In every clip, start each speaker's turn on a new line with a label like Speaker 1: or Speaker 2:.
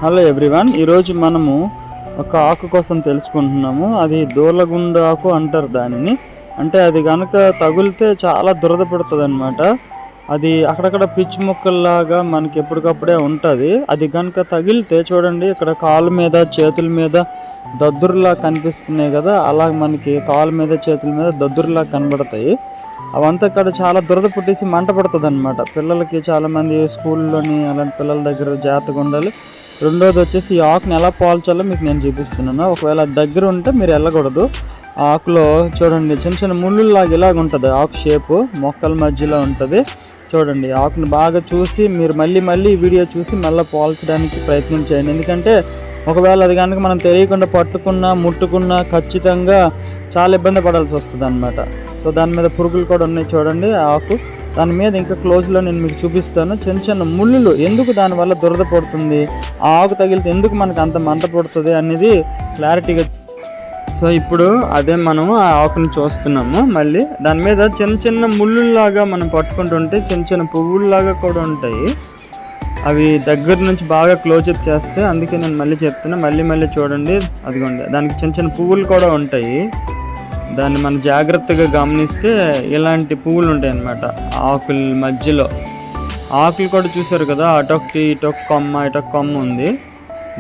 Speaker 1: Hello everyone, ఈరోజు మనము ఒక ఆకు కోసం తెలుసుకుంటున్నాము. అది దూలగుండ ఆకు అంటారు దానిని. అంటే అది కనుక తగిలితే చాలా దురద పెడుతుంది అనమాట. అది అక్కడక్కడ పిచ్చి ముక్కల్లాగా మనకి ఎప్పటికప్పుడే ఉంటుంది. అది కనుక తగిలితే చూడండి, ఇక్కడ కాళ్ళ మీద చేతుల మీద దద్దురులా కనిపిస్తున్నాయి కదా, అలా మనకి కాళ్ళ మీద చేతుల మీద దద్దురులా కనబడతాయి. అవంతా ఇక్కడ చాలా దురద పుట్టేసి మంట పడుతుంది అనమాట. పిల్లలకి చాలామంది స్కూల్లోని అలాంటి పిల్లల దగ్గర జాగ్రత్తగా ఉండాలి. రెండోది వచ్చేసి ఈ ఆకుని ఎలా పోల్చాలో మీకు నేను చూపిస్తున్నాను. ఒకవేళ దగ్గర ఉంటే మీరు వెళ్ళకూడదు. ఆ ఆకులో చూడండి చిన్న చిన్న ముళ్ళులాగా ఇలాగ ఉంటుంది. ఆకు షేపు మొక్కల మధ్యలో ఉంటుంది. చూడండి, ఆకుని బాగా చూసి మీరు మళ్ళీ వీడియో చూసి మళ్ళీ పోల్చడానికి ప్రయత్నం చేయండి. ఎందుకంటే ఒకవేళ అది కనుక మనం తెలియకుండా పట్టుకున్నా ముట్టుకున్నా ఖచ్చితంగా చాలా ఇబ్బంది పడాల్సి వస్తుంది అనమాట. సో దాని మీద పురుగులు కూడా ఉన్నాయి చూడండి. ఆకు దాని మీద ఇంకా క్లోజ్లో నేను మీకు చూపిస్తాను. చిన్న చిన్న ముళ్ళు ఎందుకు దానివల్ల దురద పడుతుంది, ఆ ఆకు తగిలితే ఎందుకు మనకు అంత మంట పడుతుంది అనేది క్లారిటీగా. సో ఇప్పుడు అదే మనము ఆ ఆకుని చూస్తున్నాము. మళ్ళీ దాని మీద చిన్న చిన్న ముళ్ళులాగా మనం పట్టుకుంటుంటే చిన్న చిన్న పువ్వుల్లాగా కూడా ఉంటాయి. అవి దగ్గర నుంచి బాగా క్లోజప్ చేస్తే, అందుకే నేను మళ్ళీ చెప్తున్నా, మళ్ళీ చూడండి. అదిగోండి, దానికి చిన్న చిన్న పువ్వులు కూడా ఉంటాయి. దాన్ని మనం జాగ్రత్తగా గమనిస్తే ఇలాంటి పువ్వులు ఉంటాయి అన్నమాట ఆకుల మధ్యలో. ఆకులు కూడా చూసారు కదా, అటొకటి ఇటొక కొమ్మ ఉంది.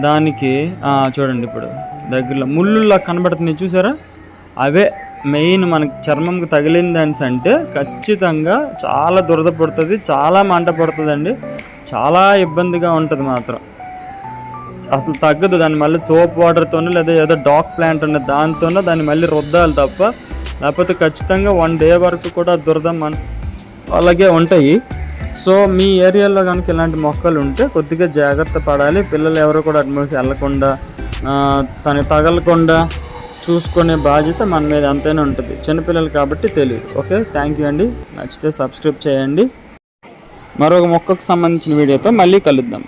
Speaker 1: దానికి చూడండి ఇప్పుడు దగ్గరలో ముళ్ళులా కనబడుతున్నాయి చూసారా, అవే మెయిన్ మనకి చర్మంకి తగిలిన దాని అంటే ఖచ్చితంగా చాలా దురద పడుతుంది, చాలా మంట పడుతుందండి. చాలా ఇబ్బందిగా ఉంటుంది మాత్రం, అసలు తగ్గదు. దాన్ని మళ్ళీ సోప్ వాటర్తోనో లేదా ఏదో డాగ్ ప్లాంట్ ఉన్న దాంతోనో దాన్ని మళ్ళీ రుద్దాలి తప్ప, లేకపోతే ఖచ్చితంగా 1 డే వరకు కూడా దురద అలాగే ఉంటాయి. సో మీ ఏరియాలో కనుక ఇలాంటి మొక్కలు ఉంటే కొద్దిగా జాగ్రత్త పడాలి. పిల్లలు ఎవరు కూడా అటుమోకి వెళ్ళకుండా తగలకుండా చూసుకునే బాధ్యత మన మీద అంతైనా ఉంటుంది. చిన్నపిల్లలు కాబట్టి తెలియదు. ఓకే, థ్యాంక్ యూ అండి. నచ్చితే సబ్స్క్రైబ్ చేయండి. మరొక మొక్కకు సంబంధించిన వీడియోతో మళ్ళీ కలుద్దాం.